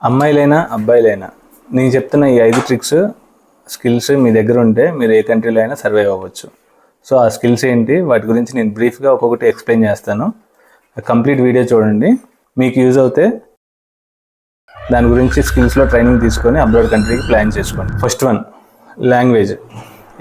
అమ్మాయిలైనా అబ్బాయిలైనా నేను చెప్తున్న ఈ 5 ట్రిక్స్ స్కిల్స్ మీ దగ్గర ఉంటే మీరు ఏ కంట్రీలో అయినా సర్వైవ్ అవ్వచ్చు. సో ఆ స్కిల్స్ ఏంటి, వాటి గురించి నేను బ్రీఫ్గా ఒక్కొక్కటి ఎక్స్ప్లెయిన్ చేస్తాను. కంప్లీట్ వీడియో చూడండి, మీకు యూజ్ అవుతే దాని గురించి స్కిల్స్లో ట్రైనింగ్ తీసుకొని అబ్రాడ్ కంట్రీకి ప్లాన్ చేసుకోండి. First one, language.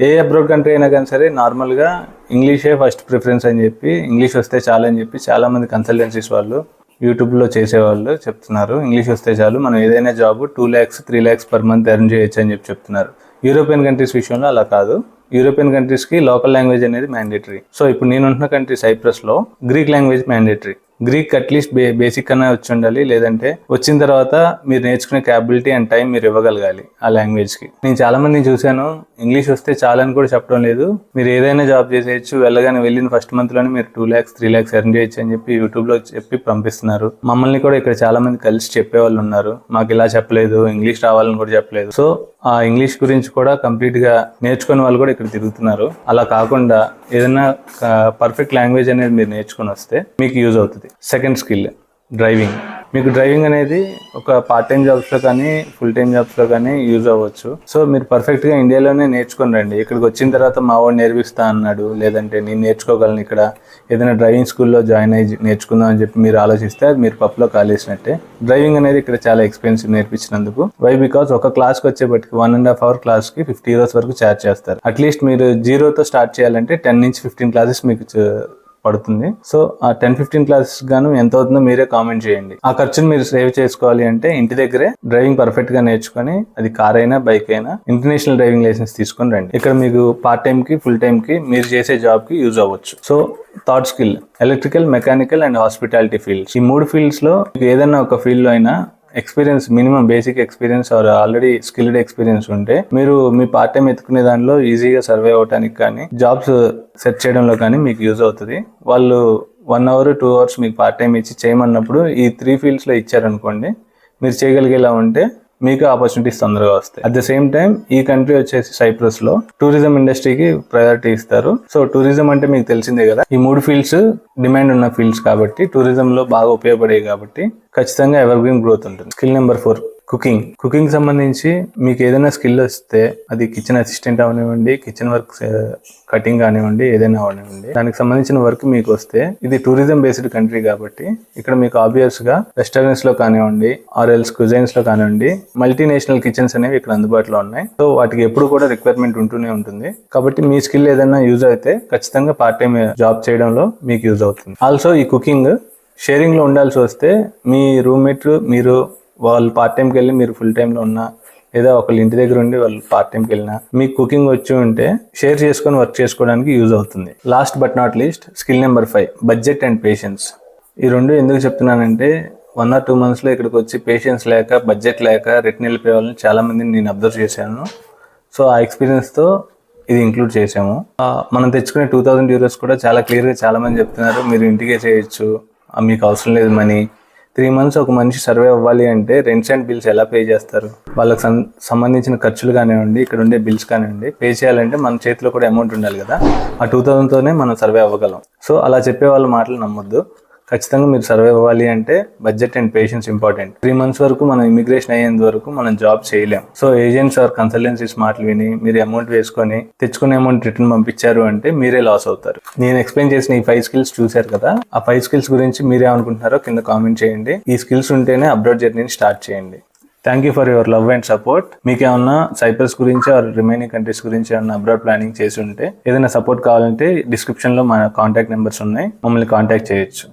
ఏ అబ్రాడ్ కంట్రీ అయినా కానీ సరే నార్మల్గా ఇంగ్లీషే ఫస్ట్ ప్రిఫరెన్స్ అని చెప్పి, ఇంగ్లీష్ వస్తే చాలు అని చెప్పి చాలామంది కన్సల్టెన్సీస్ వాళ్ళు యూట్యూబ్లో చేసేవాళ్ళు చెప్తున్నారు. ఇంగ్లీష్ వస్తే చాలు మనం ఏదైనా job 2 lakhs 3 lakhs per month earn చేయొచ్చు అని చెప్తున్నారు. యూరోపియన్ కంట్రీస్ విషయంలో అలా కాదు. యూరోపియన్ కంట్రీస్కి లోకల్ లాంగ్వేజ్ అనేది మ్యాండేటరీ. సో ఇప్పుడు నేను ఉంటున్న కంట్రీ సైప్రస్లో Greek language mandatory. Greek at least basic అన్నా వచ్చి ఉండాలి, లేదంటే వచ్చిన తర్వాత మీరు నేర్చుకునే క్యాపబిలిటీ అండ్ టైం మీరు ఇవ్వగలగాలి ఆ లాంగ్వేజ్కి. నేను చాలా మందిని చూశాను, ఇంగ్లీష్ వస్తే చాలని కూడా చెప్పడం లేదు, మీరు ఏదైనా జాబ్ చేసేయచ్చు, వెళ్ళిన ఫస్ట్ మంత్లోనే మీరు 2 lakhs 3 lakhs ఎర్న్ చేయొచ్చు అని చెప్పి యూట్యూబ్లో చెప్పి పంపిస్తున్నారు. మమ్మల్ని కూడా ఇక్కడ చాలా మంది కలిసి చెప్పేవాళ్ళు ఉన్నారు, మాకు ఇలా చెప్పలేదు, ఇంగ్లీష్ రావాలని కూడా చెప్పలేదు. సో ఆ ఇంగ్లీష్ గురించి కూడా కంప్లీట్గా నేర్చుకునే వాళ్ళు కూడా ఇక్కడ తిరుగుతున్నారు. అలా కాకుండా ఏదైనా పర్ఫెక్ట్ లాంగ్వేజ్ అనేది మీరు నేర్చుకుని వస్తే మీకు యూజ్ అవుతుంది. Second skill, driving. మీకు డ్రైవింగ్ అనేది ఒక పార్ట్ టైం జాబ్స్లో కానీ ఫుల్ టైం జాబ్స్లో కానీ యూజ్ అవ్వచ్చు. సో మీరు పర్ఫెక్ట్గా ఇండియాలోనే నేర్చుకుని రండి. ఇక్కడికి వచ్చిన తర్వాత మా వాడు నేర్పిస్తా అన్నాడు, లేదంటే నేను నేర్చుకోగలను ఇక్కడ ఏదైనా డ్రైవింగ్ స్కూల్లో జాయిన్ అయ్యి నేర్చుకుందాం అని చెప్పి మీరు ఆలోచిస్తే అది మీరు పప్పులో కాలేసినట్టే. డ్రైవింగ్ అనేది ఇక్కడ చాలా ఎక్స్పెన్సివ్ నేర్పించినందుకు. వై? బికాస్ ఒక క్లాస్కి వచ్చేపటికి 1.5 hour క్లాస్కి 50 euros వరకు ఛార్జ్ చేస్తారు. అట్లీస్ట్ మీరు 0తో స్టార్ట్ చేయాలంటే 10 నుంచి 15 classes మీకు పడుతుంది. సో ఆ 10-15 classes గాను ఎంత అవుతుందో మీరే కామెంట్ చేయండి. ఆ ఖర్చును మీరు సేవ్ చేసుకోవాలి అంటే ఇంటి దగ్గరే డ్రైవింగ్ పర్ఫెక్ట్ గా నేర్చుకొని, అది కార్ అయినా బైక్ అయినా, ఇంటర్నేషనల్ డ్రైవింగ్ లైసెన్స్ తీసుకొని రండి. ఇక్కడ మీకు పార్ట్ టైం కి ఫుల్ టైం కి మీరు చేసే జాబ్ కి యూజ్ అవ్వచ్చు. So third skill, electrical, mechanical and hospitality fields. ఈ 3 fields లో ఏదైనా ఒక ఫీల్డ్ లో అయినా experience, minimum basic experience or already skilled experience ఉంటే మీరు మీ పార్ట్ టైం ఎత్తుకునే దానిలో ఈజీగా సర్వే అవడానికి కానీ, జాబ్స్ సెర్చ్ చేయడంలో కానీ మీకు యూజ్ అవుతుంది. వాళ్ళు 1 hour 2 hours మీకు పార్ట్ టైం ఇచ్చి చేయమన్నప్పుడు ఈ 3 fields లో ఇచ్చారనుకోండి, మీరు చేయగలిగేలా ఉంటే మీకు ఆపర్చునిటీస్ తొందరగా వస్తాయి. అట్ ద సేమ్ టైం ఈ కంట్రీ వచ్చేసి సైప్రస్ లో టూరిజం ఇండస్ట్రీకి ప్రయారిటీ ఇస్తారు. సో టూరిజం అంటే మీకు తెలిసిందే కదా, ఈ 3 fields డిమాండ్ ఉన్న ఫీల్డ్స్ కాబట్టి, టూరిజం లో బాగా ఉపయోగపడే కాబట్టి ఖచ్చితంగా ఎవర్ గ్రీన్ గ్రోత్ ఉంటుంది. Skill number 4, cooking. కుకింగ్ సంబంధించి మీకు ఏదైనా స్కిల్ వస్తే, అది కిచెన్ అసిస్టెంట్ అవనివ్వండి, కిచెన్ వర్క్ కటింగ్ కానివ్వండి, ఏదైనా అవనివ్వండి, దానికి సంబంధించిన వర్క్ మీకు వస్తే, ఇది టూరిజం బేస్డ్ కంట్రీ కాబట్టి ఇక్కడ మీకు ఆబ్వియస్ గా రెస్టారెంట్స్ లో కానివ్వండి, ఆర్ ఎల్స్ క్యూజైన్స్ లో కానివ్వండి, మల్టీనేషనల్ కిచెన్స్ అనేవి ఇక్కడ అందుబాటులో ఉన్నాయి. సో వాటికి ఎప్పుడు కూడా రిక్వైర్మెంట్ ఉంటూనే ఉంటుంది. కాబట్టి మీ స్కిల్ ఏదైనా యూజ్ అయితే ఖచ్చితంగా పార్ట్ టైం జాబ్ చేయడంలో మీకు యూజ్ అవుతుంది. ఆల్సో ఈ కుకింగ్ షేరింగ్ లో ఉండాల్సి వస్తే, మీ రూమ్మేట్ మీరు వాళ్ళు పార్ట్ టైంకి వెళ్ళి మీరు ఫుల్ టైంలో ఉన్నా, లేదా ఒకళ్ళు ఇంటి దగ్గర ఉండి వాళ్ళు పార్ట్ టైంకి వెళ్ళినా, మీకు కుకింగ్ వచ్చి ఉంటే షేర్ చేసుకొని వర్క్ చేసుకోవడానికి యూజ్ అవుతుంది. Last but not least, skill number 5, budget and patience. ఈ 2 ఎందుకు చెప్తున్నానంటే 1 or 2 months లో ఇక్కడికి వచ్చి పేషెన్స్ లేక, బడ్జెట్ లేక రిటర్న్ వెళ్ళిపోయే వాళ్ళని చాలా మందిని నేను అబ్జర్వ్ చేశాను. సో ఆ ఎక్స్పీరియన్స్తో ఇది ఇంక్లూడ్ చేసాము. మనం తెచ్చుకునే 2000 euros కూడా చాలా క్లియర్గా చాలా మంది చెప్తున్నారు, మీరు ఇంటికే చేయొచ్చు, మీకు అవసరం లేదు మనీ. 3 months ఒక మనిషి సర్వే అవ్వాలి అంటే రెంట్స్ అండ్ బిల్స్ ఎలా పే చేస్తారు? వాళ్ళకి సంబంధించిన ఖర్చులు కానివ్వండి, ఇక్కడ ఉండే బిల్స్ కానివ్వండి, పే చేయాలంటే మన చేతిలో కూడా అమౌంట్ ఉండాలి కదా. ఆ 2000తోనే మనం సర్వే అవ్వగలం. సో అలా చెప్పే వాళ్ళ మాటలు నమ్మొద్దు. ఖచ్చితంగా మీరు సర్వే అవ్వాలి అంటే budget and patience important. 3 months వరకు మనం ఇమిగ్రేషన్ అయ్యేంత వరకు మనం జాబ్ చేయలేం. సో ఏజెంట్స్ ఆర్ కన్సల్టెన్సీస్ మాటలు విని మీరు అమౌంట్ వేసుకొని తెచ్చుకునే అమౌంట్ రిటర్న్ పంపించారు అంటే మీరే లాస్ అవుతారు. నేను ఎక్స్ప్లెయిన్ చేసిన ఈ 5 skills చూశారు కదా, ఆ 5 skills గురించి మీరేమనుకుంటున్నారో కింద కామెంట్ చేయండి. ఈ స్కిల్స్ ఉంటేనే అబ్రాడ్ జర్నీని స్టార్ట్ చేయండి. Thank you for your love and support. మీకు ఏమన్నా సైప్రస్ గురించి ఆర్ రిమైనింగ్ కంట్రీస్ గురించి ఏమన్నా అబ్రాడ్ ప్లానింగ్ చేసి ఉంటే, ఏదైనా సపోర్ట్ కావాలంటే డిస్క్రిప్షన్లో మన కాంటాక్ట్ నెంబర్స్ ఉన్నాయి, మమ్మల్ని కాంటాక్ట్ చేయొచ్చు.